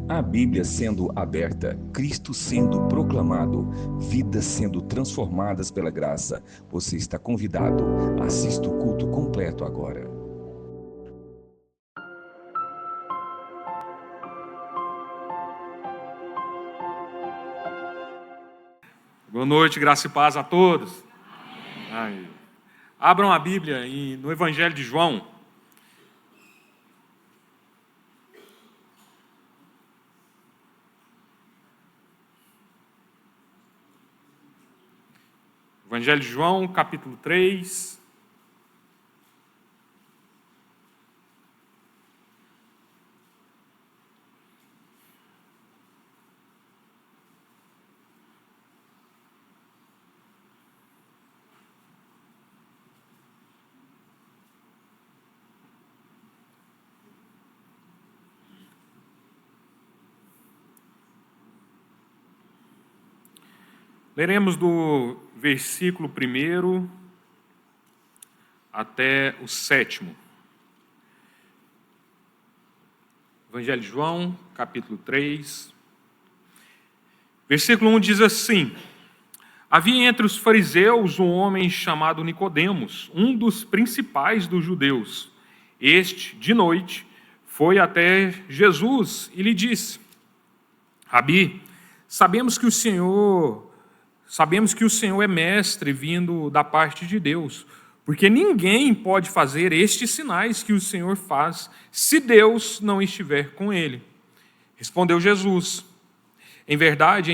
A Bíblia sendo aberta, Cristo sendo proclamado, vidas sendo transformadas pela graça. Você está convidado. Assista o culto completo agora. Boa noite, graça e paz a todos. Amém. Abram a Bíblia no Evangelho de João. Evangelho de João, capítulo 3. Leremos do versículo 1 até o 7º. Evangelho de João, capítulo 3. Versículo 1 diz assim: Havia entre os fariseus um homem chamado Nicodemos, um dos principais dos judeus. Este, de noite, foi até Jesus e lhe disse: Rabi, sabemos que o Senhor é mestre vindo da parte de Deus, porque ninguém pode fazer estes sinais que o Senhor faz se Deus não estiver com ele. Respondeu Jesus: em verdade,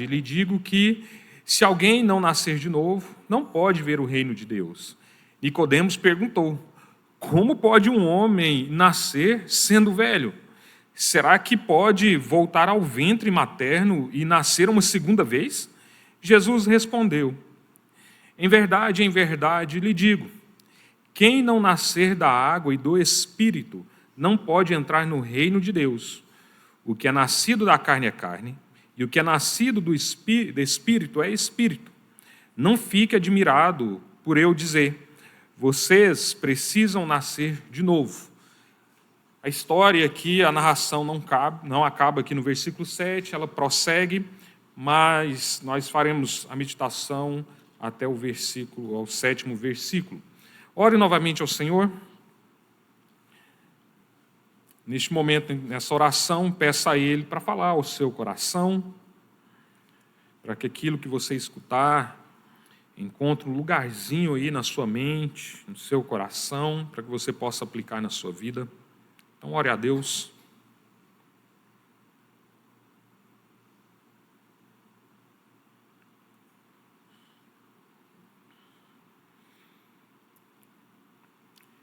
lhe digo que se alguém não nascer de novo, não pode ver o reino de Deus. Nicodemos perguntou: como pode um homem nascer sendo velho? Será que pode voltar ao ventre materno e nascer uma segunda vez? Jesus respondeu: em verdade, lhe digo, quem não nascer da água e do Espírito não pode entrar no reino de Deus. O que é nascido da carne é carne, e o que é nascido do Espírito é Espírito. Não fique admirado por eu dizer: vocês precisam nascer de novo. A história aqui, a narração não acaba aqui no versículo 7, ela prossegue, mas nós faremos a meditação até ao 7º versículo. Ore novamente ao Senhor. Neste momento, nessa oração, peça a Ele para falar ao seu coração, para que aquilo que você escutar encontre um lugarzinho aí na sua mente, no seu coração, para que você possa aplicar na sua vida. Então, ore a Deus.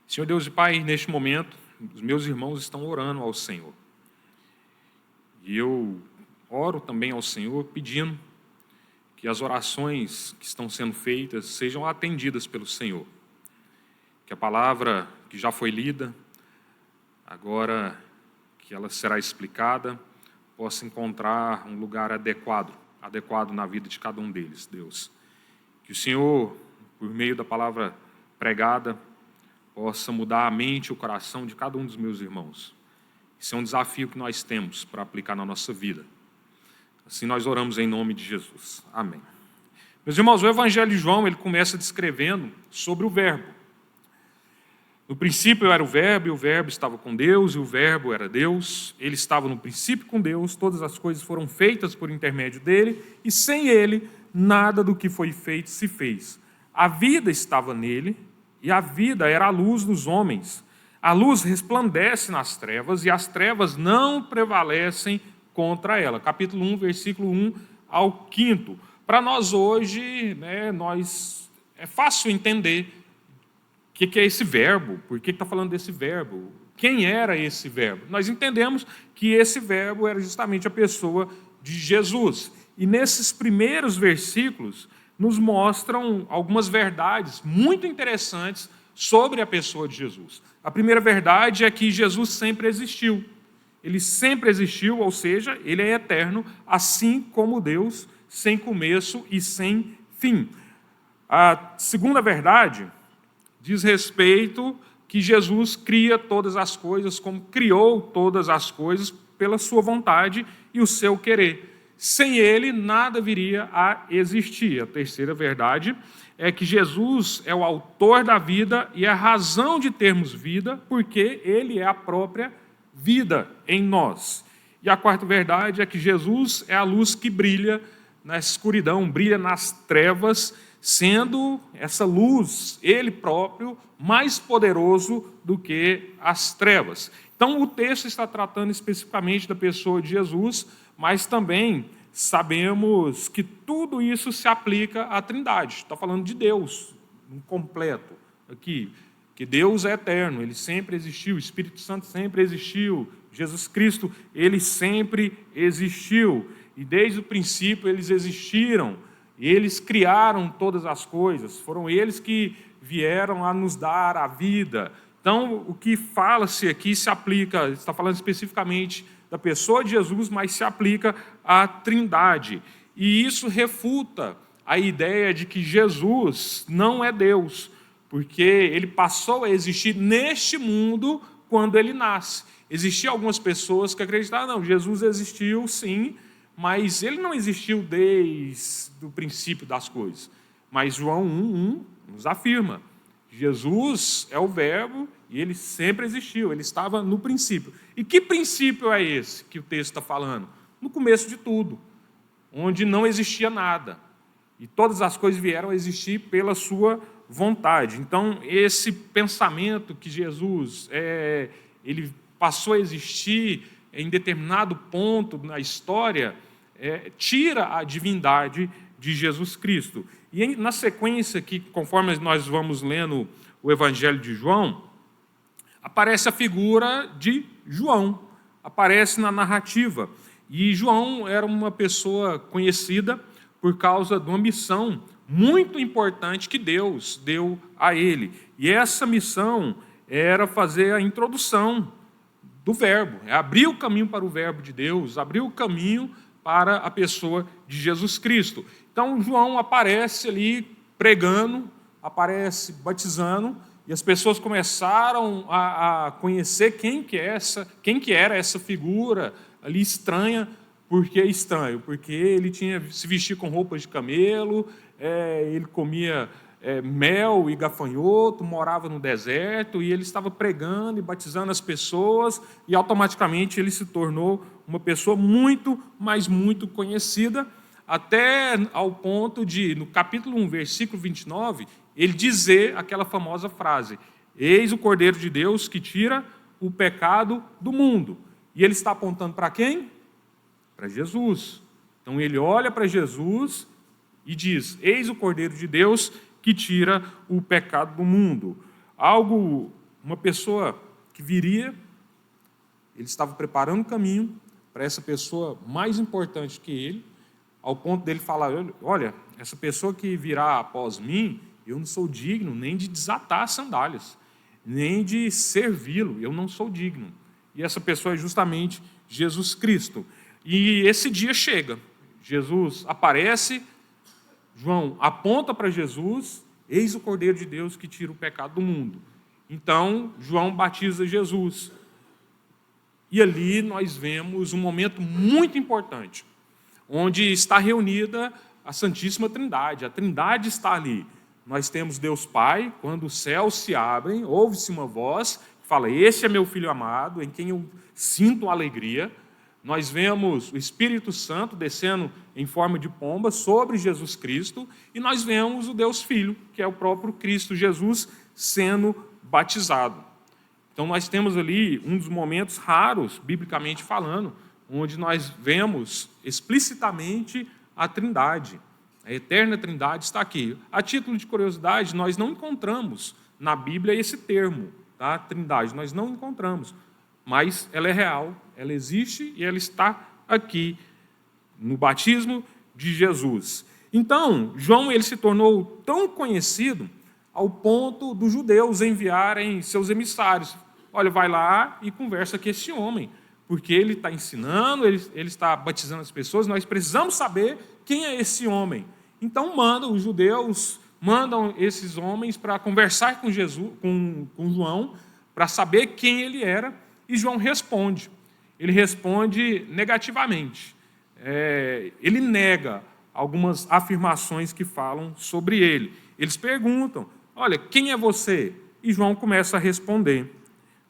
Senhor Deus e Pai, neste momento, os meus irmãos estão orando ao Senhor. E eu oro também ao Senhor pedindo que as orações que estão sendo feitas sejam atendidas pelo Senhor. Que a palavra que já foi lida, agora que ela será explicada, possa encontrar um lugar adequado na vida de cada um deles, Deus. Que o Senhor, por meio da palavra pregada, possa mudar a mente e o coração de cada um dos meus irmãos. Isso é um desafio que nós temos para aplicar na nossa vida. Assim nós oramos em nome de Jesus. Amém. Meus irmãos, o Evangelho de João, ele começa descrevendo sobre o Verbo. No princípio era o Verbo, e o Verbo estava com Deus, e o Verbo era Deus. Ele estava no princípio com Deus, todas as coisas foram feitas por intermédio dele, e sem ele, nada do que foi feito se fez. A vida estava nele, e a vida era a luz dos homens. A luz resplandece nas trevas, e as trevas não prevalecem contra ela. Capítulo 1, versículo 1 ao 5º. Para nós hoje, é fácil entender o que é esse verbo, por que está falando desse verbo, quem era esse verbo. Nós entendemos que esse verbo era justamente a pessoa de Jesus. E nesses primeiros versículos, nos mostram algumas verdades muito interessantes sobre a pessoa de Jesus. A primeira verdade é que Jesus sempre existiu. Ele sempre existiu, ou seja, ele é eterno, assim como Deus, sem começo e sem fim. A segunda verdade diz respeito que Jesus cria todas as coisas, como criou todas as coisas pela sua vontade e o seu querer. Sem ele, nada viria a existir. A terceira verdade é que Jesus é o autor da vida e a razão de termos vida, porque ele é a própria vida em nós. E a quarta verdade é que Jesus é a luz que brilha na escuridão, brilha nas trevas, sendo essa luz, ele próprio, mais poderoso do que as trevas. Então, o texto está tratando especificamente da pessoa de Jesus, mas também sabemos que tudo isso se aplica à Trindade. Está falando de Deus, um completo aqui, que Deus é eterno, ele sempre existiu, o Espírito Santo sempre existiu, Jesus Cristo, ele sempre existiu, e desde o princípio eles existiram, e eles criaram todas as coisas, foram eles que vieram a nos dar a vida. Então, o que fala-se aqui se aplica, está falando especificamente da pessoa de Jesus, mas se aplica à Trindade. E isso refuta a ideia de que Jesus não é Deus, porque ele passou a existir neste mundo quando ele nasce. Existiam algumas pessoas que acreditavam, não, Jesus existiu sim, mas ele não existiu desde o princípio das coisas. Mas João 1:1 nos afirma, Jesus é o verbo e ele sempre existiu, ele estava no princípio. E que princípio é esse que o texto está falando? No começo de tudo, onde não existia nada. E todas as coisas vieram a existir pela sua vontade. Então, esse pensamento que Jesus ele passou a existir em determinado ponto na história, tira a divindade de Jesus Cristo. E na sequência, que conforme nós vamos lendo o Evangelho de João, aparece a figura de João, aparece na narrativa. E João era uma pessoa conhecida por causa de uma missão muito importante que Deus deu a ele. E essa missão era fazer a introdução do verbo, abrir o caminho para o verbo de Deus, abrir o caminho para a pessoa de Jesus Cristo. Então, João aparece ali pregando, aparece batizando, e as pessoas começaram a conhecer quem que era essa figura ali estranha. Por que estranho? Porque ele se vestia com roupas de camelo, ele comia mel e gafanhoto, morava no deserto, e ele estava pregando e batizando as pessoas, e automaticamente ele se tornou uma pessoa muito, mas muito conhecida, até ao ponto de, no capítulo 1, versículo 29, ele dizer aquela famosa frase, eis o Cordeiro de Deus que tira o pecado do mundo. E ele está apontando para quem? Para Jesus. Então ele olha para Jesus e diz, eis o Cordeiro de Deus que tira o pecado do mundo. Uma pessoa que viria, ele estava preparando o caminho para essa pessoa mais importante que ele, ao ponto dele falar, olha, essa pessoa que virá após mim, eu não sou digno nem de desatar as sandálias, nem de servi-lo, eu não sou digno. E essa pessoa é justamente Jesus Cristo. E esse dia chega, Jesus aparece, João aponta para Jesus, eis o Cordeiro de Deus que tira o pecado do mundo. Então, João batiza Jesus. E ali nós vemos um momento muito importante, onde está reunida a Santíssima Trindade. A Trindade está ali. Nós temos Deus Pai, quando os céus se abrem, ouve-se uma voz que fala, este é meu Filho amado, em quem eu sinto alegria. Nós vemos o Espírito Santo descendo em forma de pomba sobre Jesus Cristo, e nós vemos o Deus Filho, que é o próprio Cristo Jesus, sendo batizado. Então nós temos ali um dos momentos raros, biblicamente falando, onde nós vemos explicitamente a Trindade. A eterna Trindade está aqui. A título de curiosidade, nós não encontramos na Bíblia esse termo, tá? Trindade, nós não encontramos. Mas ela é real, ela existe e ela está aqui no batismo de Jesus. Então, João ele se tornou tão conhecido ao ponto dos judeus enviarem seus emissários. Olha, vai lá e conversa com esse homem, porque ele está ensinando, ele está batizando as pessoas, nós precisamos saber quem é esse homem. Então, os judeus mandam esses homens para conversar com Jesus, com João, para saber quem ele era, e João responde. ele responde negativamente. Ele nega algumas afirmações que falam sobre ele. Eles perguntam, olha, quem é você? E João começa a responder.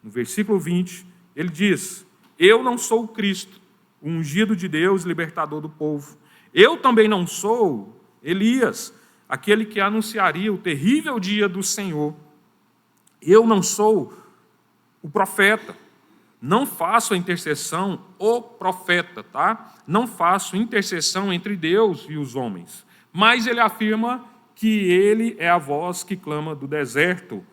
No versículo 20, ele diz, eu não sou o Cristo, o ungido de Deus, libertador do povo. Eu também não sou Elias, aquele que anunciaria o terrível dia do Senhor. Eu não sou o profeta. Não faço a intercessão, o profeta, tá? Não faço intercessão entre Deus e os homens. Mas ele afirma que ele é a voz que clama do deserto.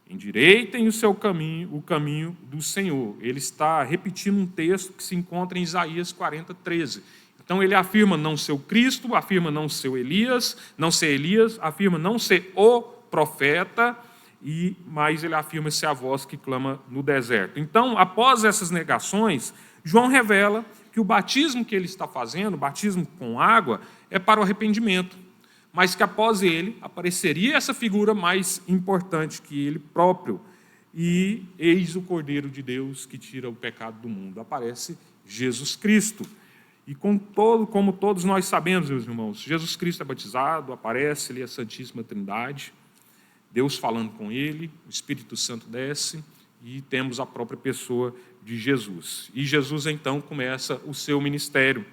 Endireitem o caminho do Senhor. Ele está repetindo um texto que se encontra em Isaías 40:13. Então ele afirma não ser o Cristo, afirma não ser Elias, afirma não ser o profeta, mas ele afirma ser a voz que clama no deserto. Então, após essas negações, João revela que o batismo que ele está fazendo, o batismo com água, é para o arrependimento, mas que após ele apareceria essa figura mais importante que ele próprio. E eis o Cordeiro de Deus que tira o pecado do mundo. Aparece Jesus Cristo. E como todos nós sabemos, meus irmãos, Jesus Cristo é batizado, aparece-lhe a Santíssima Trindade, Deus falando com ele, o Espírito Santo desce e temos a própria pessoa de Jesus. E Jesus, então, começa o seu ministério.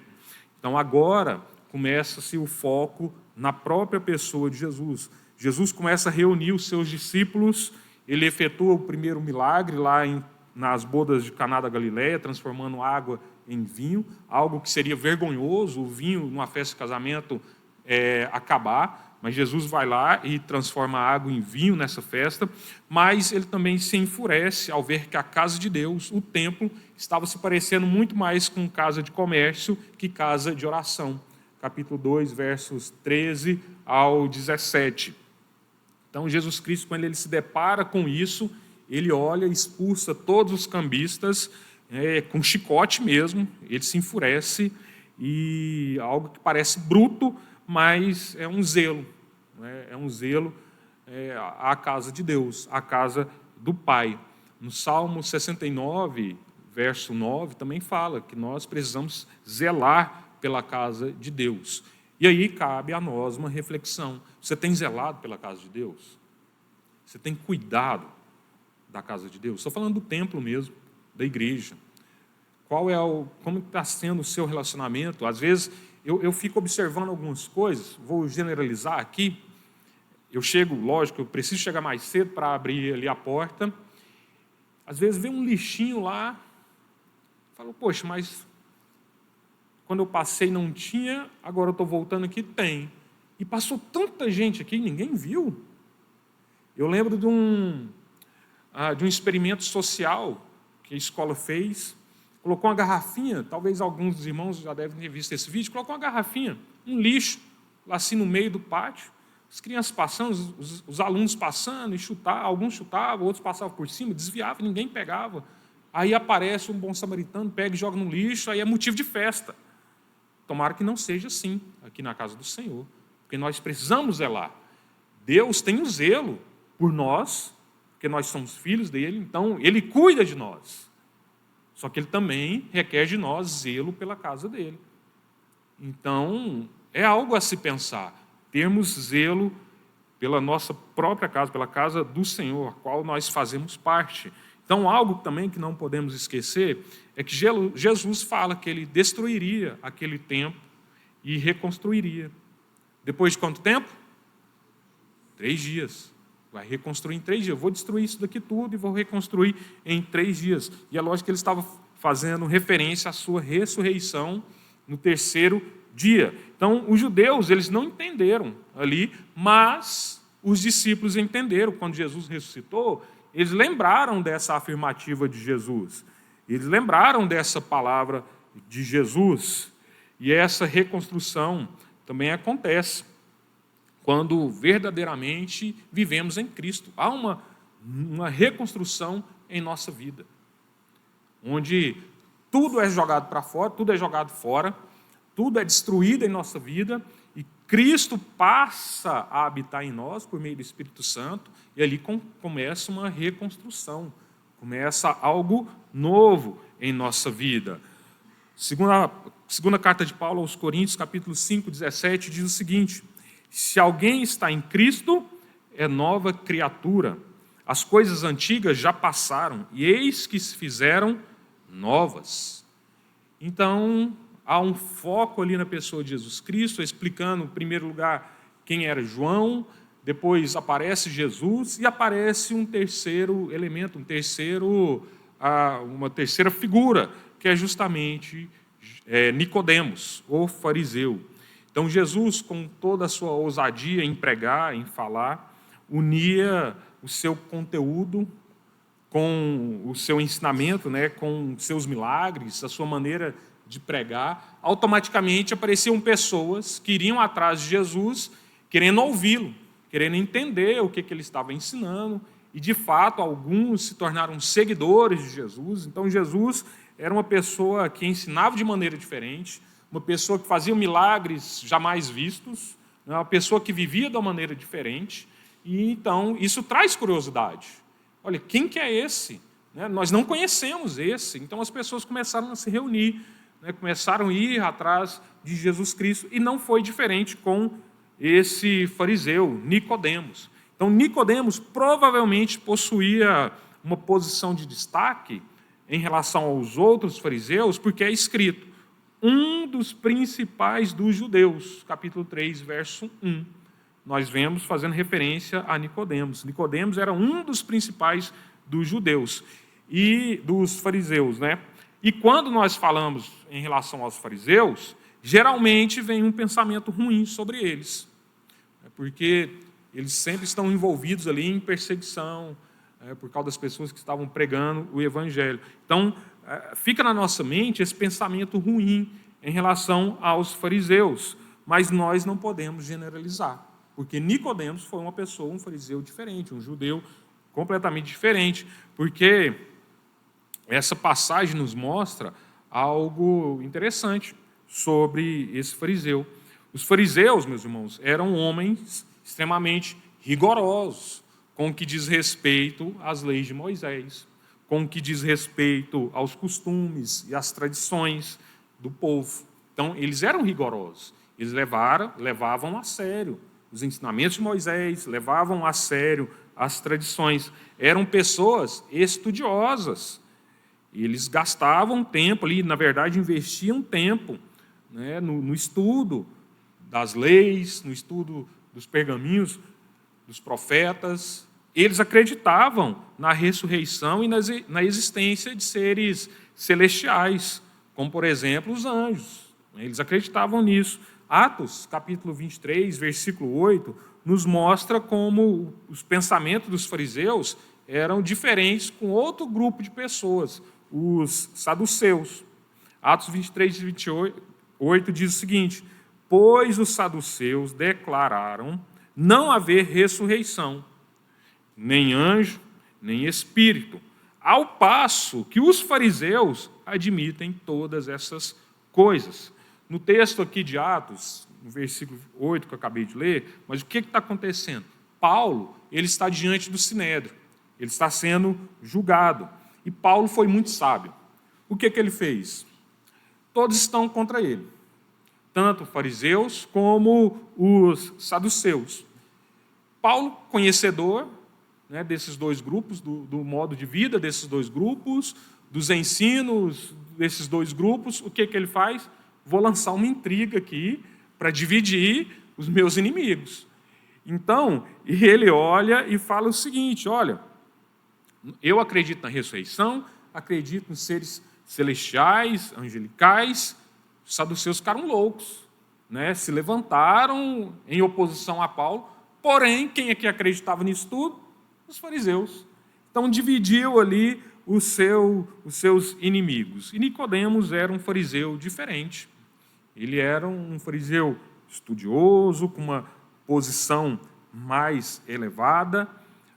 Então, agora, começa-se o foco na própria pessoa de Jesus. Jesus começa a reunir os seus discípulos, ele efetua o primeiro milagre lá nas bodas de Caná da Galileia, transformando água em vinho, algo que seria vergonhoso, o vinho, numa festa de casamento, acabar. Mas Jesus vai lá e transforma a água em vinho nessa festa, mas ele também se enfurece ao ver que a casa de Deus, o templo, estava se parecendo muito mais com casa de comércio que casa de oração. Capítulo 2, versos 13 ao 17. Então, Jesus Cristo, quando ele se depara com isso, ele olha e expulsa todos os cambistas, com chicote mesmo, ele se enfurece, e algo que parece bruto, mas é um zelo, é um zelo à casa de Deus, à casa do Pai. No Salmo 69, verso 9, também fala que nós precisamos zelar pela casa de Deus. E aí cabe a nós uma reflexão. Você tem zelado pela casa de Deus? Você tem cuidado da casa de Deus? Estou falando do templo mesmo, da igreja. Como está sendo o seu relacionamento? Às vezes eu fico observando algumas coisas, vou generalizar aqui. Eu chego, lógico, eu preciso chegar mais cedo para abrir ali a porta. Às vezes vem um lixinho lá, falo, poxa, mas quando eu passei não tinha, agora eu estou voltando aqui, tem. E passou tanta gente aqui, ninguém viu. Eu lembro de um experimento social que a escola fez, colocou uma garrafinha, talvez alguns dos irmãos já devem ter visto esse vídeo, colocou uma garrafinha, um lixo, lá assim no meio do pátio, as crianças passando, os alunos passando, alguns chutavam, outros passavam por cima, desviavam, ninguém pegava. Aí aparece um bom samaritano, pega e joga no lixo, aí é motivo de festa. Tomara que não seja assim aqui na casa do Senhor, porque nós precisamos zelar. Deus tem o zelo por nós, porque nós somos filhos dele, então ele cuida de nós. Só que ele também requer de nós zelo pela casa dele. Então, é algo a se pensar, termos zelo pela nossa própria casa, pela casa do Senhor, a qual nós fazemos parte. Então, algo também que não podemos esquecer é que Jesus fala que ele destruiria aquele templo e reconstruiria. Depois de quanto tempo? 3 dias. Vai reconstruir em 3 dias. Eu vou destruir isso daqui tudo e vou reconstruir em 3 dias. E é lógico que ele estava fazendo referência à sua ressurreição no 3º dia. Então, os judeus, eles não entenderam ali, mas os discípulos entenderam. Quando Jesus ressuscitou, eles lembraram dessa afirmativa de Jesus. Eles lembraram dessa palavra de Jesus. E essa reconstrução também acontece quando verdadeiramente vivemos em Cristo. Há uma reconstrução em nossa vida, onde tudo é jogado para fora, tudo é jogado fora, tudo é destruído em nossa vida, e Cristo passa a habitar em nós por meio do Espírito Santo, e ali começa uma reconstrução, começa algo novo em nossa vida. Segunda carta de Paulo aos Coríntios, capítulo 5, 17, diz o seguinte: se alguém está em Cristo, é nova criatura. As coisas antigas já passaram, e eis que se fizeram novas. Então, há um foco ali na pessoa de Jesus Cristo, explicando, em primeiro lugar, quem era João, depois aparece Jesus e aparece um terceiro elemento, uma terceira figura, que é justamente Nicodemos, o fariseu. Então, Jesus, com toda a sua ousadia em pregar, em falar, unia o seu conteúdo com o seu ensinamento, com seus milagres, a sua maneira de pregar. Automaticamente apareciam pessoas que iriam atrás de Jesus, querendo ouvi-lo, querendo entender o que ele estava ensinando, e, de fato, alguns se tornaram seguidores de Jesus. Então, Jesus era uma pessoa que ensinava de maneira diferente, uma pessoa que fazia milagres jamais vistos, uma pessoa que vivia de uma maneira diferente, e, então, isso traz curiosidade. Olha, quem que é esse? Nós não conhecemos esse. Então, as pessoas começaram a se reunir, começaram a ir atrás de Jesus Cristo, e não foi diferente com esse fariseu, Nicodemos. Então, Nicodemos provavelmente possuía uma posição de destaque em relação aos outros fariseus, porque é escrito, um dos principais dos judeus, capítulo 3, verso 1. Nós vemos fazendo referência a Nicodemos. Nicodemos era um dos principais dos judeus e dos fariseus, E quando nós falamos em relação aos fariseus, geralmente vem um pensamento ruim sobre eles, porque eles sempre estão envolvidos ali em perseguição, por causa das pessoas que estavam pregando o Evangelho. Então, fica na nossa mente esse pensamento ruim em relação aos fariseus, mas nós não podemos generalizar, porque Nicodemos foi uma pessoa, um fariseu diferente, um judeu completamente diferente, porque essa passagem nos mostra algo interessante sobre esse fariseu. Os fariseus, meus irmãos, eram homens extremamente rigorosos, com o que diz respeito às leis de Moisés, com o que diz respeito aos costumes e às tradições do povo. Então, eles eram rigorosos, eles levavam a sério os ensinamentos de Moisés, levavam a sério as tradições. Eram pessoas estudiosas. Eles gastavam tempo ali, na verdade, investiam tempo no estudo das leis, no estudo dos pergaminhos, dos profetas. Eles acreditavam na ressurreição e na existência de seres celestiais, como, por exemplo, os anjos. Eles acreditavam nisso. Atos, capítulo 23, versículo 8, nos mostra como os pensamentos dos fariseus eram diferentes com outro grupo de pessoas, os saduceus. Atos 23, 28 diz o seguinte: pois os saduceus declararam não haver ressurreição, nem anjo, nem espírito, ao passo que os fariseus admitem todas essas coisas. No texto aqui de Atos, no versículo 8 que eu acabei de ler, mas o que está acontecendo? Paulo, ele está diante do Sinédrio, ele está sendo julgado, e Paulo foi muito sábio. O que ele fez? Todos estão contra ele, tanto os fariseus como os saduceus. Paulo, conhecedor desses dois grupos, do modo de vida desses dois grupos, dos ensinos desses dois grupos, o que ele faz? Vou lançar uma intriga aqui para dividir os meus inimigos. Então, ele olha e fala o seguinte: olha, eu acredito na ressurreição, acredito nos seres celestiais, angelicais. Os saduceus ficaram loucos, se levantaram em oposição a Paulo, porém, quem é que acreditava nisso tudo? Os fariseus. Então, dividiu ali os seus inimigos. E Nicodemos era um fariseu diferente. Ele era um fariseu estudioso, com uma posição mais elevada,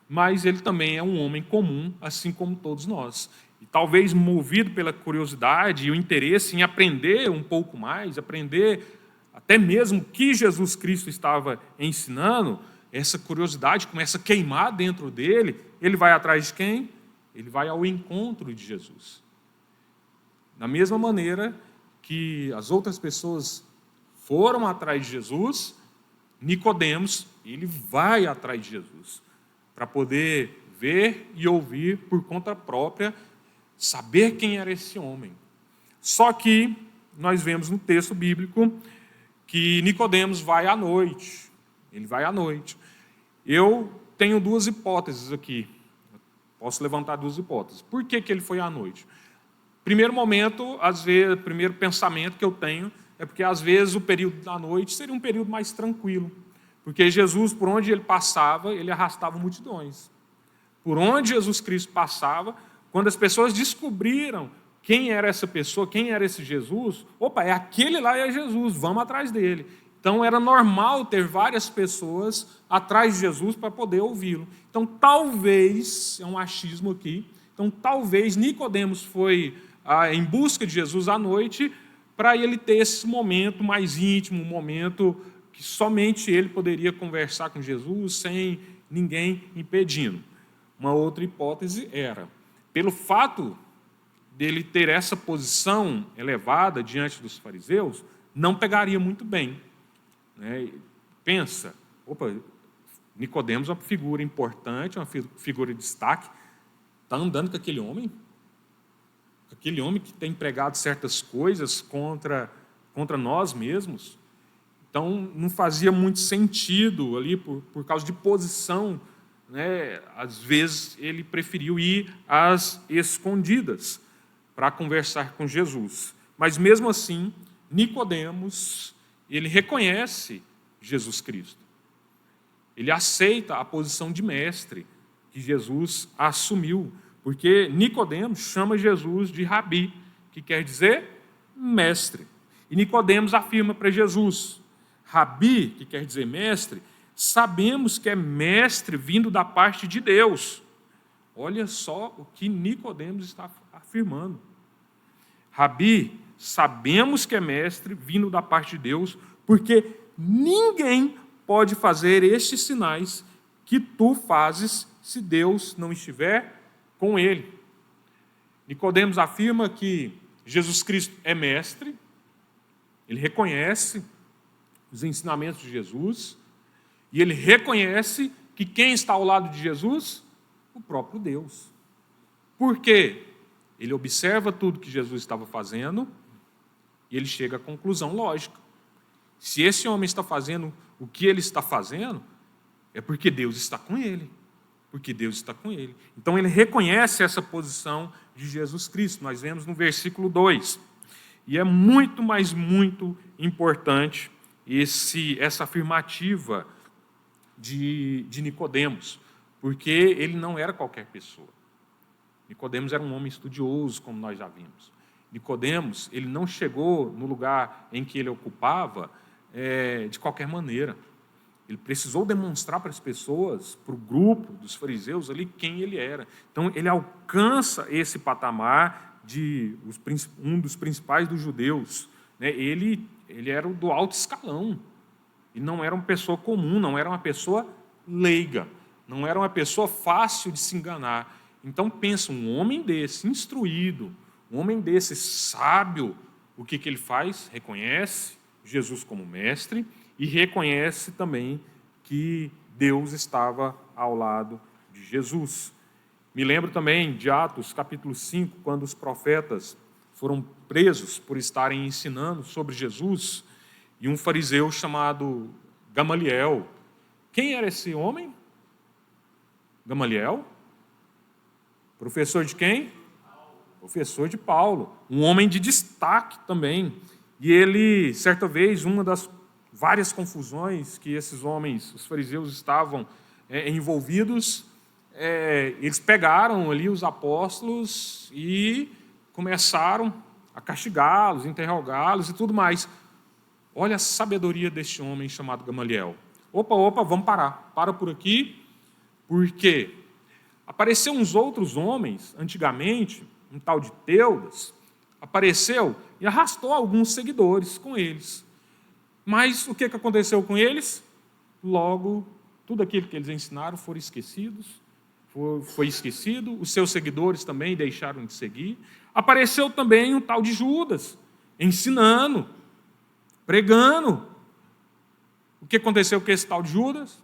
mas ele também é um homem comum, assim como todos nós. E talvez movido pela curiosidade e o interesse em aprender um pouco mais, aprender até mesmo o que Jesus Cristo estava ensinando, essa curiosidade começa a queimar dentro dele. Ele vai atrás de quem? Ele vai ao encontro de Jesus. Da mesma maneira que as outras pessoas foram atrás de Jesus, Nicodemos, ele vai atrás de Jesus, para poder ver e ouvir por conta própria, saber quem era esse homem. Só que nós vemos no texto bíblico que Nicodemos vai à noite. Ele vai à noite. Eu tenho duas hipóteses aqui. Posso levantar duas hipóteses. Por que ele foi à noite? Primeiro momento, às vezes, primeiro pensamento que eu tenho é porque às vezes o período da noite seria um período mais tranquilo. Porque Jesus, por onde ele passava, ele arrastava multidões. Por onde Jesus Cristo passava, quando as pessoas descobriram quem era essa pessoa, quem era esse Jesus, opa, é aquele lá, é Jesus, vamos atrás dele. Então era normal ter várias pessoas atrás de Jesus para poder ouvi-lo. Então talvez, é um achismo aqui, então talvez Nicodemos foi em busca de Jesus à noite para ele ter esse momento mais íntimo, um momento que somente ele poderia conversar com Jesus sem ninguém impedindo. Uma outra hipótese era, pelo fato dele ter essa posição elevada diante dos fariseus, não pegaria muito bem. Pensa, Nicodemos é uma figura importante, uma figura de destaque, está andando com aquele homem que tem pregado certas coisas contra nós mesmos. Então, não fazia muito sentido ali, por causa de posição, às vezes ele preferiu ir às escondidas para conversar com Jesus. Mas, mesmo assim, Nicodemos, ele reconhece Jesus Cristo. Ele aceita a posição de mestre que Jesus assumiu, porque Nicodemos chama Jesus de Rabi, que quer dizer mestre. E Nicodemos afirma para Jesus, Rabi, que quer dizer mestre, sabemos que é mestre vindo da parte de Deus. Olha só o que Nicodemos está afirmando. Rabi, sabemos que é mestre vindo da parte de Deus, porque ninguém pode fazer estes sinais que tu fazes se Deus não estiver com ele. Nicodemos afirma que Jesus Cristo é mestre, ele reconhece os ensinamentos de Jesus, e ele reconhece que quem está ao lado de Jesus? O próprio Deus. Por quê? Ele observa tudo que Jesus estava fazendo e ele chega à conclusão lógica. Se esse homem está fazendo o que ele está fazendo, é porque Deus está com ele. Porque Deus está com ele. Então ele reconhece essa posição de Jesus Cristo. Nós vemos no versículo 2. E é muito, mas muito importante essa afirmativa de Nicodemos, porque ele não era qualquer pessoa. Nicodemos era um homem estudioso, como nós já vimos. Nicodemos, ele não chegou no lugar em que ele ocupava de qualquer maneira. Ele precisou demonstrar para as pessoas, para o grupo dos fariseus ali, quem ele era. Então, ele alcança esse patamar de um dos principais dos judeus. Ele era do alto escalão. Ele não era uma pessoa comum, não era uma pessoa leiga, não era uma pessoa fácil de se enganar. Então, pensa, um homem desse, instruído, um homem desse, sábio, o que ele faz? Reconhece Jesus como mestre e reconhece também que Deus estava ao lado de Jesus. Me lembro também de Atos, capítulo 5, quando os profetas foram presos por estarem ensinando sobre Jesus, e um fariseu chamado Gamaliel. Quem era esse homem? Gamaliel? Professor de quem? Professor de Paulo. Um homem de destaque também. E ele, certa vez, uma das várias confusões que esses homens, os fariseus, estavam envolvidos, eles pegaram ali os apóstolos e começaram a castigá-los, interrogá-los e tudo mais. Olha a sabedoria deste homem chamado Gamaliel. Opa, vamos parar. Para por aqui, porque apareceu uns outros homens, antigamente, um tal de Teudas, apareceu e arrastou alguns seguidores com eles. Mas o que aconteceu com eles? Logo, tudo aquilo que eles ensinaram foram esquecidos, foi esquecido, os seus seguidores também deixaram de seguir. Apareceu também um tal de Judas, ensinando, pregando. O que aconteceu com esse tal de Judas?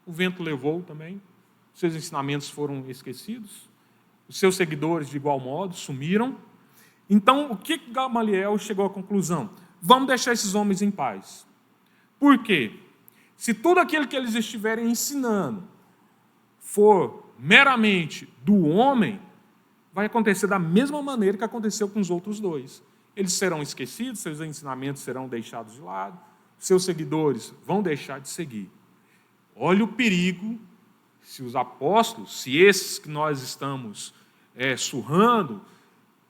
O vento levou também, seus ensinamentos foram esquecidos, os seus seguidores, de igual modo, sumiram. Então, o que Gamaliel chegou à conclusão? Vamos deixar esses homens em paz. Por quê? Se tudo aquilo que eles estiverem ensinando for meramente do homem, vai acontecer da mesma maneira que aconteceu com os outros dois. Eles serão esquecidos, seus ensinamentos serão deixados de lado, seus seguidores vão deixar de seguir. Olha o perigo se os apóstolos, se esses que nós estamos surrando,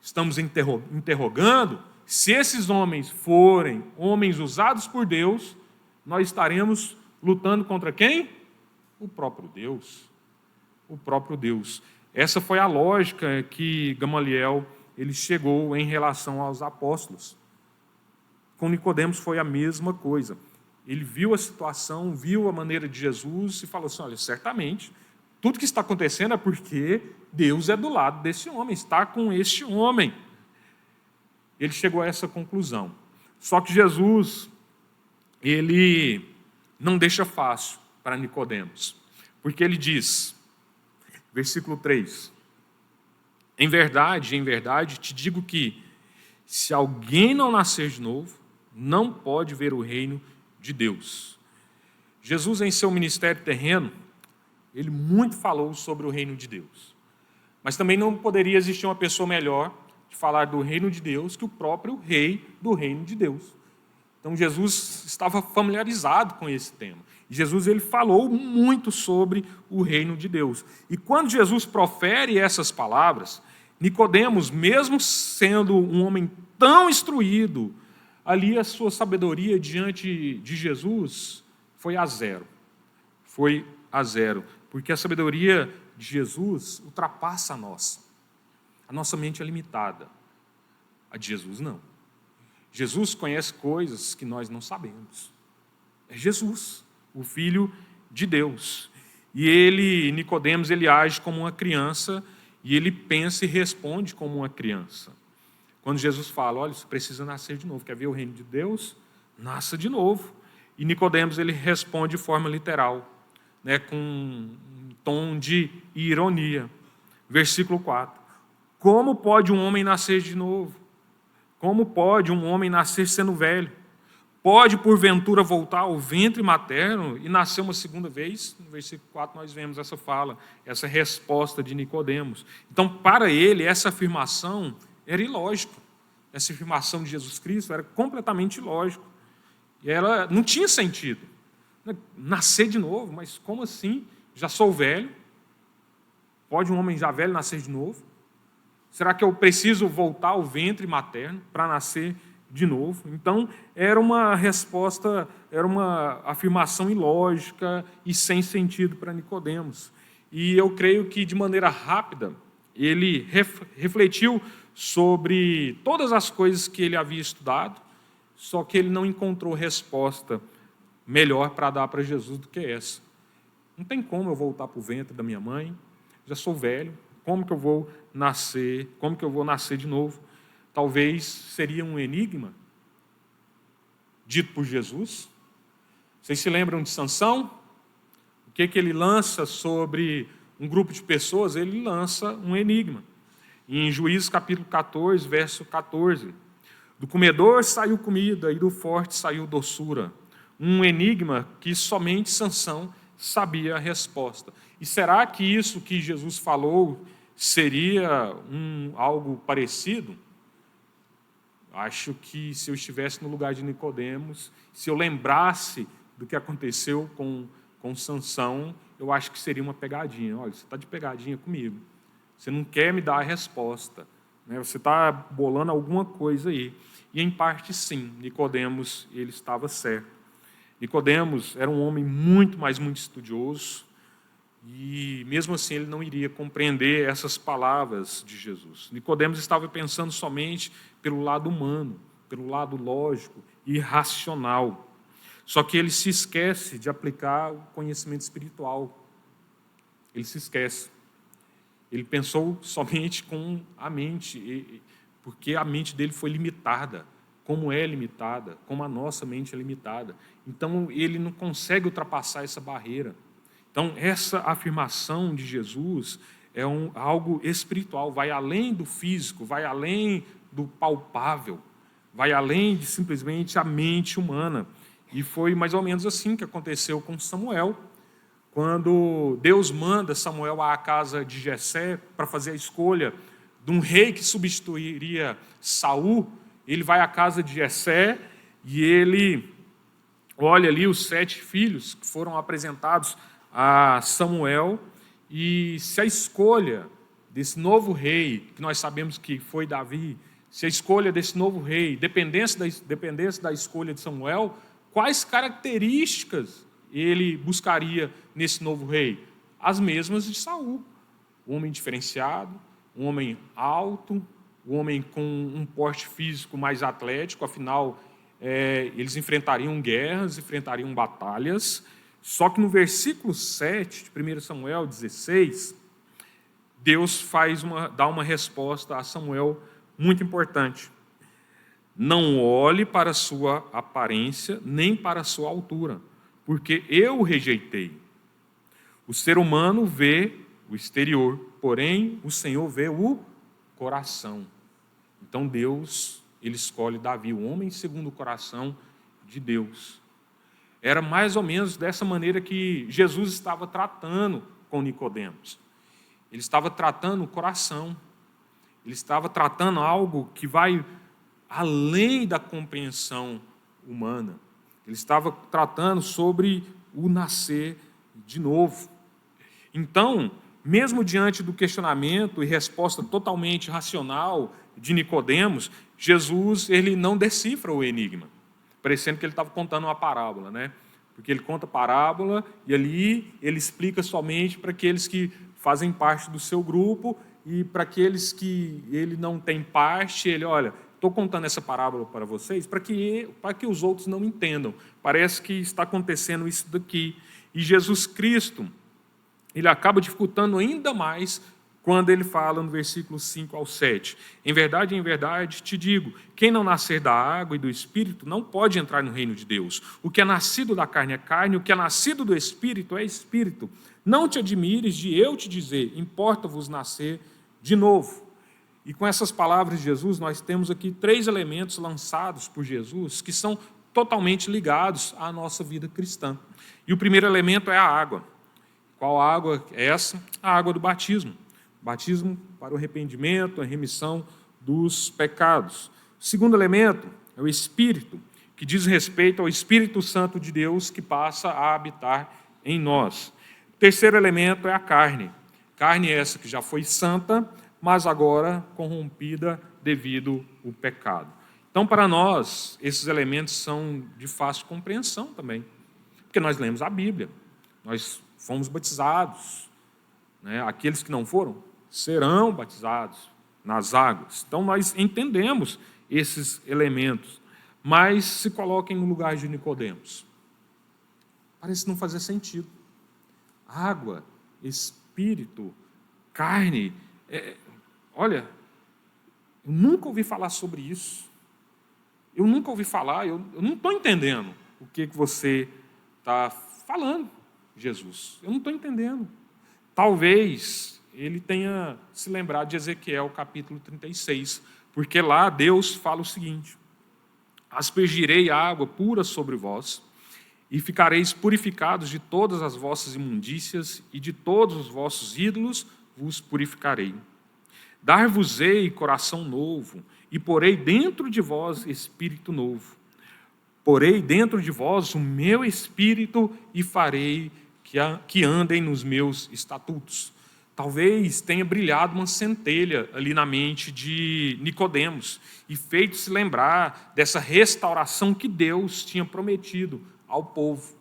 estamos interrogando, se esses homens forem homens usados por Deus, nós estaremos lutando contra quem? O próprio Deus. O próprio Deus. Essa foi a lógica que Gamaliel ele chegou em relação aos apóstolos. Com Nicodemos foi a mesma coisa. Ele viu a situação, viu a maneira de Jesus e falou assim, olha, certamente, tudo que está acontecendo é porque Deus é do lado desse homem, está com este homem. Ele chegou a essa conclusão. Só que Jesus, ele não deixa fácil para Nicodemos, porque ele diz, versículo 3, em verdade, te digo que se alguém não nascer de novo, não pode ver o reino de Deus. Jesus, em seu ministério terreno, ele muito falou sobre o reino de Deus. Mas também não poderia existir uma pessoa melhor de falar do reino de Deus que o próprio rei do reino de Deus. Então Jesus estava familiarizado com esse tema. Jesus ele falou muito sobre o reino de Deus. E quando Jesus profere essas palavras, Nicodemos, mesmo sendo um homem tão instruído, ali a sua sabedoria diante de Jesus foi a zero. Foi a zero. Porque a sabedoria de Jesus ultrapassa a nossa. A nossa mente é limitada. A de Jesus não. Jesus conhece coisas que nós não sabemos. É Jesus, o Filho de Deus. E ele, Nicodemos, ele age como uma criança e ele pensa e responde como uma criança. Quando Jesus fala, olha, você precisa nascer de novo, quer ver o reino de Deus? Nasça de novo. E Nicodemos, ele responde de forma literal, né, com um tom de ironia. Versículo 4. Como pode um homem nascer de novo? Como pode um homem nascer sendo velho? Pode, porventura, voltar ao ventre materno e nascer uma segunda vez? No versículo 4 nós vemos essa fala, essa resposta de Nicodemos. Então, para ele, essa afirmação era ilógica. Essa afirmação de Jesus Cristo era completamente ilógica. E ela não tinha sentido. Nascer de novo? Mas como assim? Já sou velho? Pode um homem já velho nascer de novo? Será que eu preciso voltar ao ventre materno para nascer de novo? Então, era uma resposta, era uma afirmação ilógica e sem sentido para Nicodemos. E eu creio que, de maneira rápida, ele refletiu sobre todas as coisas que ele havia estudado, só que ele não encontrou resposta melhor para dar para Jesus do que essa. Não tem como eu voltar para o ventre da minha mãe, já sou velho, como que eu vou nascer, como que eu vou nascer de novo? Talvez seria um enigma dito por Jesus. Vocês se lembram de Sansão? O que ele lança sobre um grupo de pessoas? Ele lança um enigma. Em Juízes capítulo 14, verso 14. Do comedor saiu comida e do forte saiu doçura. Um enigma que somente Sansão sabia a resposta. E será que isso que Jesus falou seria algo parecido? Acho que se eu estivesse no lugar de Nicodemos, se eu lembrasse do que aconteceu com Sansão, eu acho que seria uma pegadinha. Olha, você está de pegadinha comigo. Você não quer me dar a resposta, né? Você está bolando alguma coisa aí. E, em parte, sim, Nicodemos ele estava certo. Nicodemos era um homem muito estudioso, e, mesmo assim, ele não iria compreender essas palavras de Jesus. Nicodemos estava pensando somente pelo lado humano, pelo lado lógico e racional. Só que ele se esquece de aplicar o conhecimento espiritual. Ele se esquece. Ele pensou somente com a mente, porque a mente dele foi limitada, como é limitada, como a nossa mente é limitada. Então, ele não consegue ultrapassar essa barreira. Então, essa afirmação de Jesus é algo espiritual, vai além do físico, vai além do palpável, vai além de simplesmente a mente humana. E foi mais ou menos assim que aconteceu com Samuel, quando Deus manda Samuel à casa de Jessé para fazer a escolha de um rei que substituiria Saul. Ele vai à casa de Jessé e ele olha ali os 7 filhos que foram apresentados a Samuel, e se a escolha desse novo rei, que nós sabemos que foi Davi, se a escolha desse novo rei dependesse da escolha de Samuel, quais características ele buscaria nesse novo rei? As mesmas de Saul. Um homem diferenciado, um homem alto, um homem com um porte físico mais atlético, afinal, eles enfrentariam guerras, enfrentariam batalhas. Só que no versículo 7 de 1 Samuel 16, Deus dá uma resposta a Samuel muito importante. Não olhe para a sua aparência, nem para a sua altura, porque eu o rejeitei. O ser humano vê o exterior, porém o Senhor vê o coração. Então Deus, ele escolhe Davi, o homem segundo o coração de Deus. Era mais ou menos dessa maneira que Jesus estava tratando com Nicodemos. Ele estava tratando o coração. Ele estava tratando algo que vai além da compreensão humana. Ele estava tratando sobre o nascer de novo. Então, mesmo diante do questionamento e resposta totalmente racional de Nicodemos, Jesus ele não decifra o enigma, parecendo que ele estava contando uma parábola, né? Porque ele conta parábola e ali ele explica somente para aqueles que fazem parte do seu grupo, e para aqueles que ele não tem parte, ele, olha, estou contando essa parábola para vocês para que os outros não entendam. Parece que está acontecendo isso daqui. E Jesus Cristo, ele acaba dificultando ainda mais quando ele fala no versículo 5 ao 7. Em verdade, te digo, quem não nascer da água e do Espírito não pode entrar no reino de Deus. O que é nascido da carne é carne, o que é nascido do Espírito é Espírito. Não te admires de eu te dizer, importa-vos nascer de novo. E com essas palavras de Jesus, nós temos aqui 3 elementos lançados por Jesus que são totalmente ligados à nossa vida cristã. E o primeiro elemento é a água. Qual água é essa? A água do batismo. Batismo para o arrependimento, a remissão dos pecados. O segundo elemento é o Espírito, que diz respeito ao Espírito Santo de Deus que passa a habitar em nós. O terceiro elemento é a carne. Carne essa que já foi santa, mas agora corrompida devido ao pecado. Então, para nós, esses elementos são de fácil compreensão também, porque nós lemos a Bíblia, nós fomos batizados, né? Aqueles que não foram serão batizados nas águas. Então, nós entendemos esses elementos, mas se coloquem no lugar de Nicodemos. Parece não fazer sentido. Água, Espírito, carne. Olha, eu nunca ouvi falar sobre isso. Eu nunca ouvi falar, eu não estou entendendo o que você está falando, Jesus. Eu não estou entendendo. Talvez ele tenha se lembrado de Ezequiel, capítulo 36, porque lá Deus fala o seguinte: aspergirei água pura sobre vós, e ficareis purificados de todas as vossas imundícias, e de todos os vossos ídolos vos purificarei. Dar-vos-ei coração novo, e porei dentro de vós espírito novo. Porei dentro de vós o meu espírito, e farei que andem nos meus estatutos. Talvez tenha brilhado uma centelha ali na mente de Nicodemos, e feito se lembrar dessa restauração que Deus tinha prometido ao povo.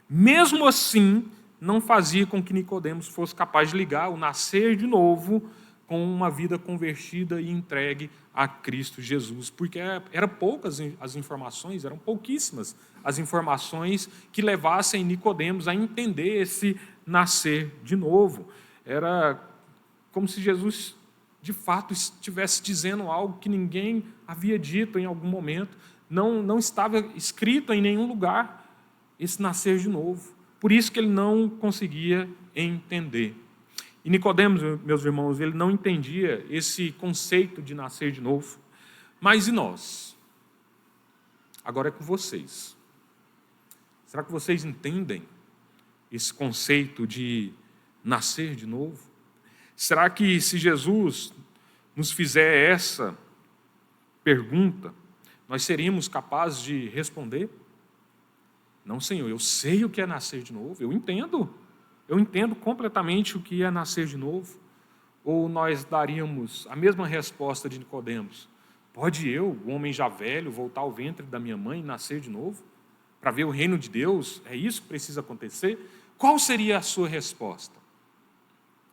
Mesmo assim, não fazia com que Nicodemos fosse capaz de ligar o nascer de novo com uma vida convertida e entregue a Cristo Jesus, porque eram poucas as informações, eram pouquíssimas as informações que levassem Nicodemos a entender esse nascer de novo. Era como se Jesus, de fato, estivesse dizendo algo que ninguém havia dito em algum momento. Não estava escrito em nenhum lugar esse nascer de novo. Por isso que ele não conseguia entender. E Nicodemos, meus irmãos, ele não entendia esse conceito de nascer de novo. Mas e nós? Agora é com vocês. Será que vocês entendem esse conceito de nascer de novo? Será que se Jesus nos fizer essa pergunta, nós seríamos capazes de responder? Não, Senhor, eu sei o que é nascer de novo, eu entendo completamente o que é nascer de novo. Ou nós daríamos a mesma resposta de Nicodemos: pode eu, o homem já velho, voltar ao ventre da minha mãe e nascer de novo? Para ver o reino de Deus? É isso que precisa acontecer? Qual seria a sua resposta?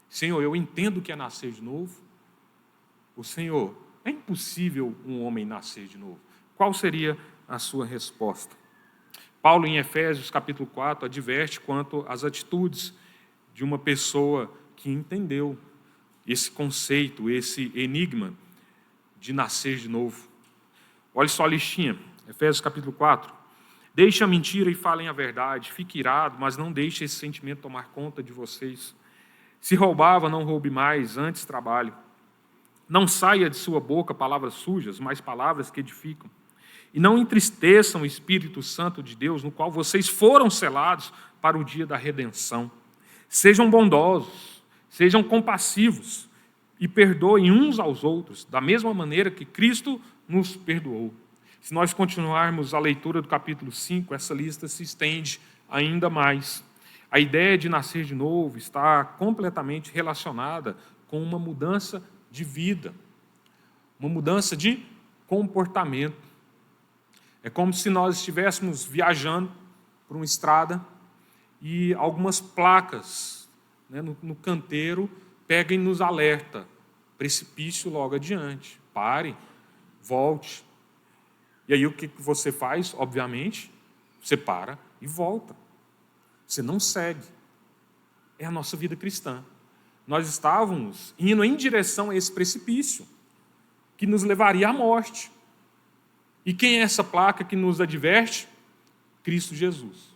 Senhor, eu entendo o que é nascer de novo. O Senhor, é impossível um homem nascer de novo. Qual seria a sua resposta? Paulo, em Efésios, capítulo 4, adverte quanto às atitudes de uma pessoa que entendeu esse conceito, esse enigma de nascer de novo. Olha só a listinha, Efésios capítulo 4. Deixe a mentira e falem a verdade. Fique irado, mas não deixe esse sentimento tomar conta de vocês. Se roubava, não roube mais, antes trabalhe. Não saia de sua boca palavras sujas, mas palavras que edificam. E não entristeçam o Espírito Santo de Deus, no qual vocês foram selados para o dia da redenção. Sejam bondosos, sejam compassivos e perdoem uns aos outros, da mesma maneira que Cristo nos perdoou. Se nós continuarmos a leitura do capítulo 5, essa lista se estende ainda mais. A ideia de nascer de novo está completamente relacionada com uma mudança de vida, uma mudança de comportamento. É como se nós estivéssemos viajando por uma estrada e algumas placas, né, no canteiro pegam e nos alerta: precipício logo adiante, pare, volte. E aí o que você faz? Obviamente, você para e volta. Você não segue. É a nossa vida cristã. Nós estávamos indo em direção a esse precipício que nos levaria à morte. E quem é essa placa que nos adverte? Cristo Jesus.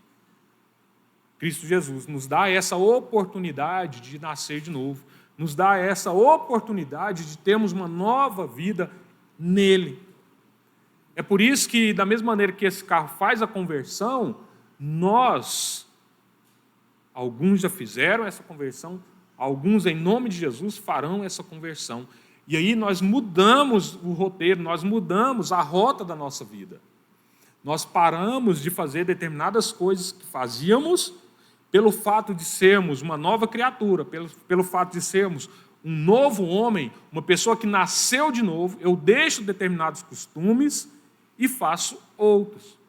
Cristo Jesus nos dá essa oportunidade de nascer de novo, nos dá essa oportunidade de termos uma nova vida nele. É por isso que, da mesma maneira que esse carro faz a conversão, alguns já fizeram essa conversão, alguns, em nome de Jesus, farão essa conversão. E aí nós mudamos o roteiro, nós mudamos a rota da nossa vida. Nós paramos de fazer determinadas coisas que fazíamos pelo fato de sermos uma nova criatura, pelo fato de sermos um novo homem, uma pessoa que nasceu de novo. Eu deixo determinados costumes e faço outros.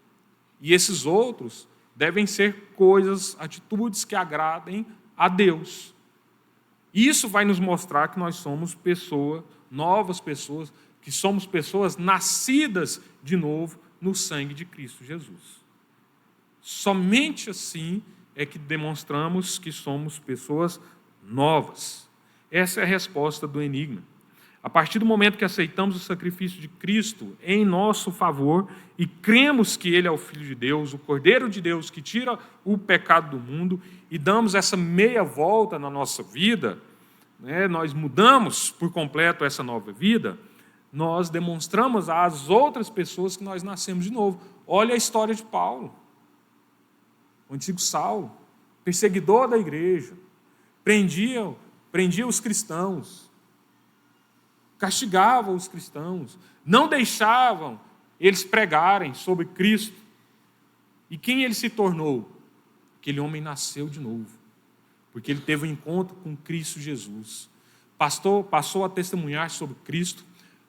E esses outros devem ser coisas, atitudes que agradem a Deus. Isso vai nos mostrar que nós somos novas pessoas, que somos pessoas nascidas de novo no sangue de Cristo Jesus. Somente assim é que demonstramos que somos pessoas novas. Essa é a resposta do enigma. A partir do momento que aceitamos o sacrifício de Cristo em nosso favor e cremos que Ele é o Filho de Deus, o Cordeiro de Deus que tira o pecado do mundo, e damos essa meia volta na nossa vida, né, nós mudamos por completo essa nova vida, nós demonstramos às outras pessoas que nós nascemos de novo. Olha a história de Paulo, o antigo Saulo, perseguidor da igreja, prendia os cristãos, castigava os cristãos, não deixavam eles pregarem sobre Cristo. E quem ele se tornou? Aquele homem nasceu de novo, porque ele teve um encontro com Cristo Jesus. Passou a testemunhar sobre Cristo,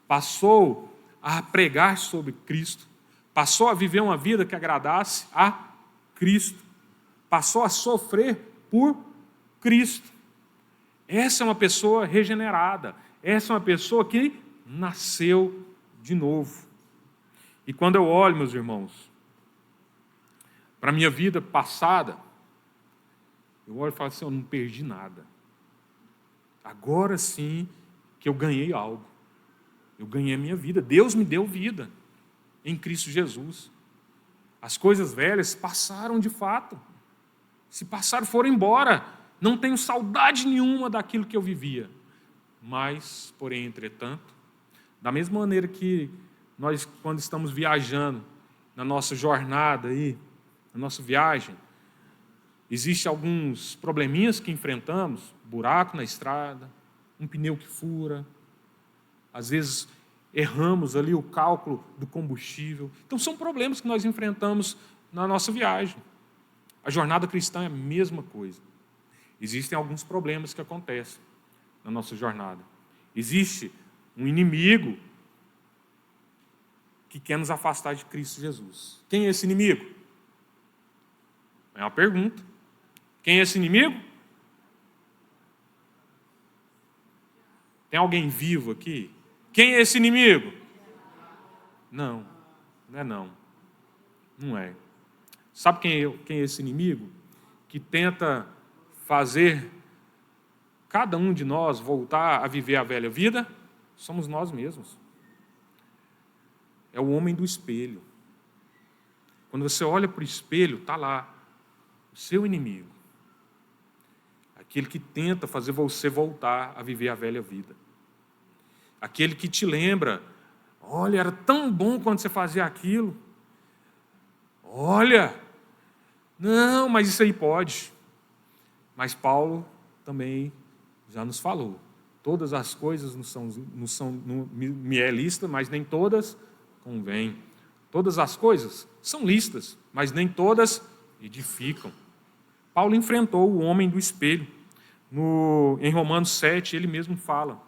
passou a pregar sobre Cristo, passou a viver uma vida que agradasse a Cristo, passou a sofrer por Cristo. Essa é uma pessoa regenerada, essa é uma pessoa que nasceu de novo. E quando eu olho, meus irmãos, para a minha vida passada, eu olho e falo assim: eu não perdi nada. Agora sim que eu ganhei algo. Eu ganhei a minha vida. Deus me deu vida em Cristo Jesus. As coisas velhas passaram de fato. Se passaram, foram embora. Não tenho saudade nenhuma daquilo que eu vivia. Mas, porém, entretanto, da mesma maneira que nós, quando estamos viajando, na nossa jornada aí, na nossa viagem, existem alguns probleminhas que enfrentamos, buraco na estrada, um pneu que fura, às vezes erramos ali o cálculo do combustível. Então, são problemas que nós enfrentamos na nossa viagem. A jornada cristã é a mesma coisa. Existem alguns problemas que acontecem na nossa jornada. Existe um inimigo que quer nos afastar de Cristo Jesus. Quem é esse inimigo? É uma pergunta. Quem é esse inimigo? Tem alguém vivo aqui? Quem é esse inimigo? Não, não é não. Não é. Sabe quem é esse inimigo? Que tenta fazer cada um de nós voltar a viver a velha vida? Somos nós mesmos. É o homem do espelho. Quando você olha para o espelho, está lá o seu inimigo. Aquele que tenta fazer você voltar a viver a velha vida. Aquele que te lembra, olha, era tão bom quando você fazia aquilo. Olha, não, mas isso aí pode. Mas Paulo também já nos falou. Todas as coisas me é lícita, mas nem todas convêm. Todas as coisas são lícitas, mas nem todas edificam. Paulo enfrentou o homem do espelho. Em Romanos 7, ele mesmo fala: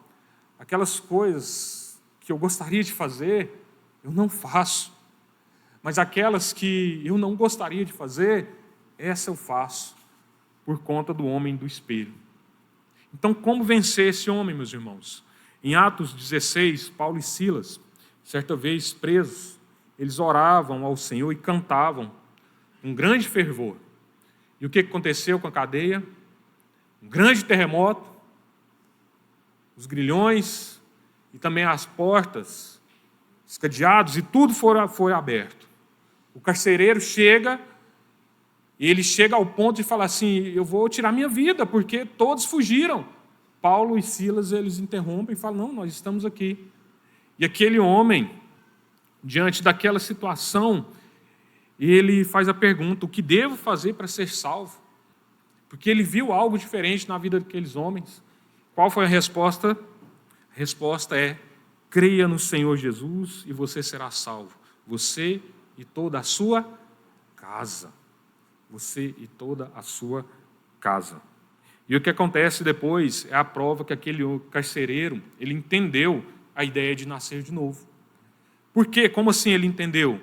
aquelas coisas que eu gostaria de fazer, eu não faço. Mas aquelas que eu não gostaria de fazer, essa eu faço, por conta do homem do espelho. Então, como vencer esse homem, meus irmãos? Em Atos 16, Paulo e Silas, certa vez presos, eles oravam ao Senhor e cantavam com grande fervor. E o que aconteceu com a cadeia? Um grande terremoto, os grilhões e também as portas, os cadeados, e tudo foi aberto. O carcereiro chega, e ele chega ao ponto de falar assim: eu vou tirar minha vida, porque todos fugiram. Paulo e Silas, eles interrompem e falam: não, nós estamos aqui. E aquele homem, diante daquela situação, ele faz a pergunta: o que devo fazer para ser salvo? Porque ele viu algo diferente na vida daqueles homens. Qual foi a resposta? A resposta é: creia no Senhor Jesus e você será salvo. Você e toda a sua casa. Você e toda a sua casa. E o que acontece depois é a prova que aquele carcereiro, ele entendeu a ideia de nascer de novo. Por quê? Como assim ele entendeu?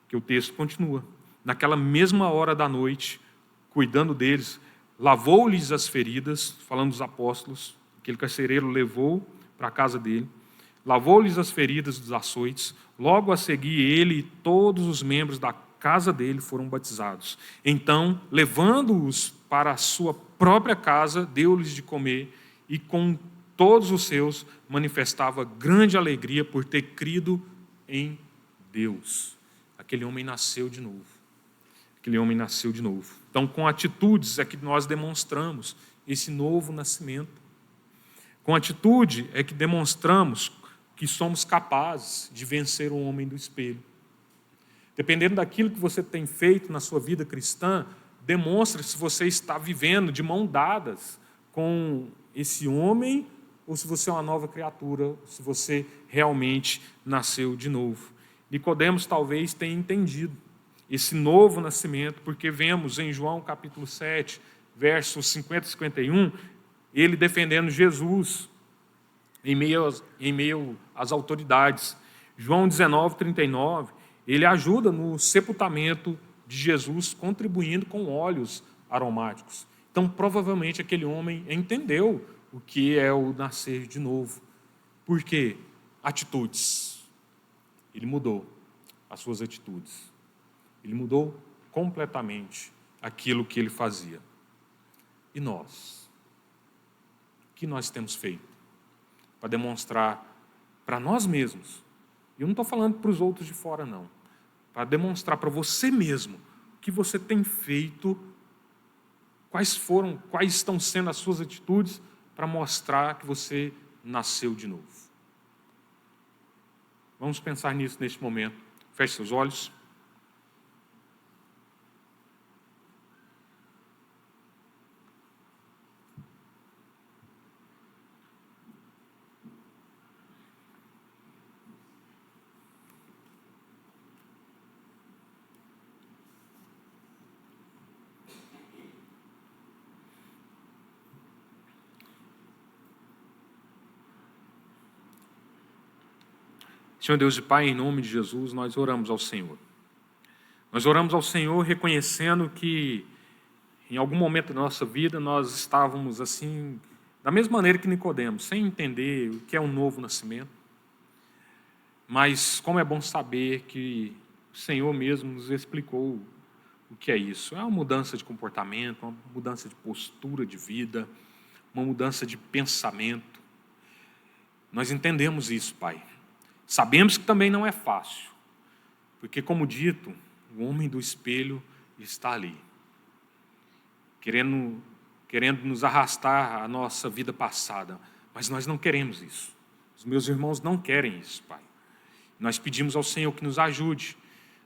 Que o texto continua. Naquela mesma hora da noite, cuidando deles, lavou-lhes as feridas, falando dos apóstolos, aquele carcereiro levou para a casa dele, lavou-lhes as feridas dos açoites, logo a seguir ele e todos os membros da casa dele foram batizados. Então, levando-os para a sua própria casa, deu-lhes de comer, e com todos os seus manifestava grande alegria por ter crido em Deus. Aquele homem nasceu de novo. Aquele homem nasceu de novo. Então, com atitudes é que nós demonstramos esse novo nascimento. Com atitude é que demonstramos que somos capazes de vencer o homem do espelho. Dependendo daquilo que você tem feito na sua vida cristã, demonstra se você está vivendo de mão dadas com esse homem ou se você é uma nova criatura, se você realmente nasceu de novo. Nicodemos talvez tenha entendido esse novo nascimento, porque vemos em João capítulo 7, versos 50 e 51, ele defendendo Jesus em meio às autoridades. João 19, 39, ele ajuda no sepultamento de Jesus, contribuindo com óleos aromáticos. Então, provavelmente, aquele homem entendeu o que é o nascer de novo. Por quê? Atitudes. Ele mudou as suas atitudes. Ele mudou completamente aquilo que ele fazia. E nós? que nós temos feito para demonstrar para nós mesmos, e eu não estou falando para os outros de fora, não, para demonstrar para você mesmo o que você tem feito, quais estão sendo as suas atitudes para mostrar que você nasceu de novo. Vamos pensar nisso neste momento. Feche seus olhos. Senhor Deus e Pai, em nome de Jesus, nós oramos ao Senhor. Nós oramos ao Senhor reconhecendo que em algum momento da nossa vida nós estávamos assim, da mesma maneira que Nicodemos, sem entender o que é um novo nascimento. Mas como é bom saber que o Senhor mesmo nos explicou o que é isso. É uma mudança de comportamento, uma mudança de postura de vida, uma mudança de pensamento. Nós entendemos isso, Pai. Sabemos que também não é fácil, porque, como dito, o homem do espelho está ali, querendo nos arrastar à nossa vida passada, mas nós não queremos isso. Os meus irmãos não querem isso, Pai. Nós pedimos ao Senhor que nos ajude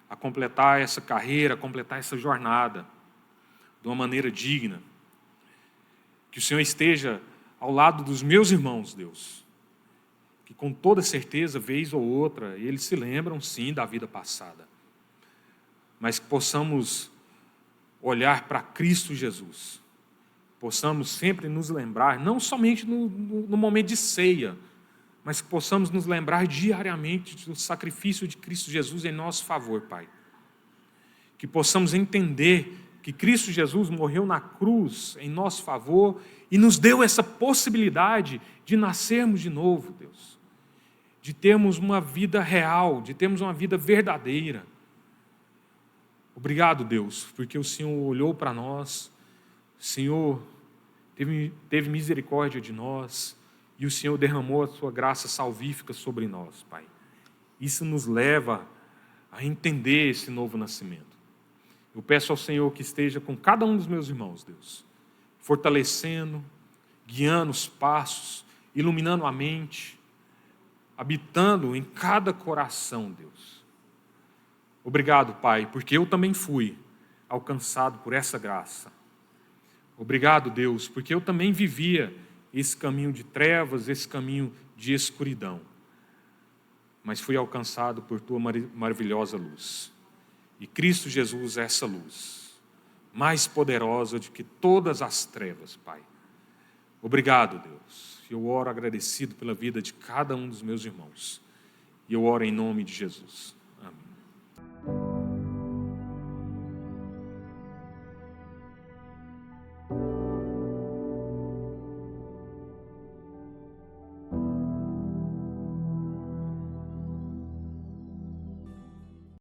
a completar essa carreira, a completar essa jornada de uma maneira digna. Que o Senhor esteja ao lado dos meus irmãos, Deus, que com toda certeza, vez ou outra, eles se lembram sim da vida passada, mas que possamos olhar para Cristo Jesus, possamos sempre nos lembrar, não somente no momento de ceia, mas que possamos nos lembrar diariamente do sacrifício de Cristo Jesus em nosso favor, Pai. Que possamos entender que Cristo Jesus morreu na cruz em nosso favor e nos deu essa possibilidade de nascermos de novo, Deus. De termos uma vida real, de termos uma vida verdadeira. Obrigado, Deus, porque o Senhor olhou para nós, o Senhor teve misericórdia de nós e o Senhor derramou a sua graça salvífica sobre nós, Pai. Isso nos leva a entender esse novo nascimento. Eu peço ao Senhor que esteja com cada um dos meus irmãos, Deus, fortalecendo, guiando os passos, iluminando a mente, habitando em cada coração, Deus. Obrigado, Pai, porque eu também fui alcançado por essa graça. Obrigado, Deus, porque eu também vivia esse caminho de trevas, esse caminho de escuridão. Mas fui alcançado por Tua maravilhosa luz. E Cristo Jesus é essa luz, mais poderosa do que todas as trevas, Pai. Obrigado, Deus. Eu oro agradecido pela vida de cada um dos meus irmãos. E eu oro em nome de Jesus.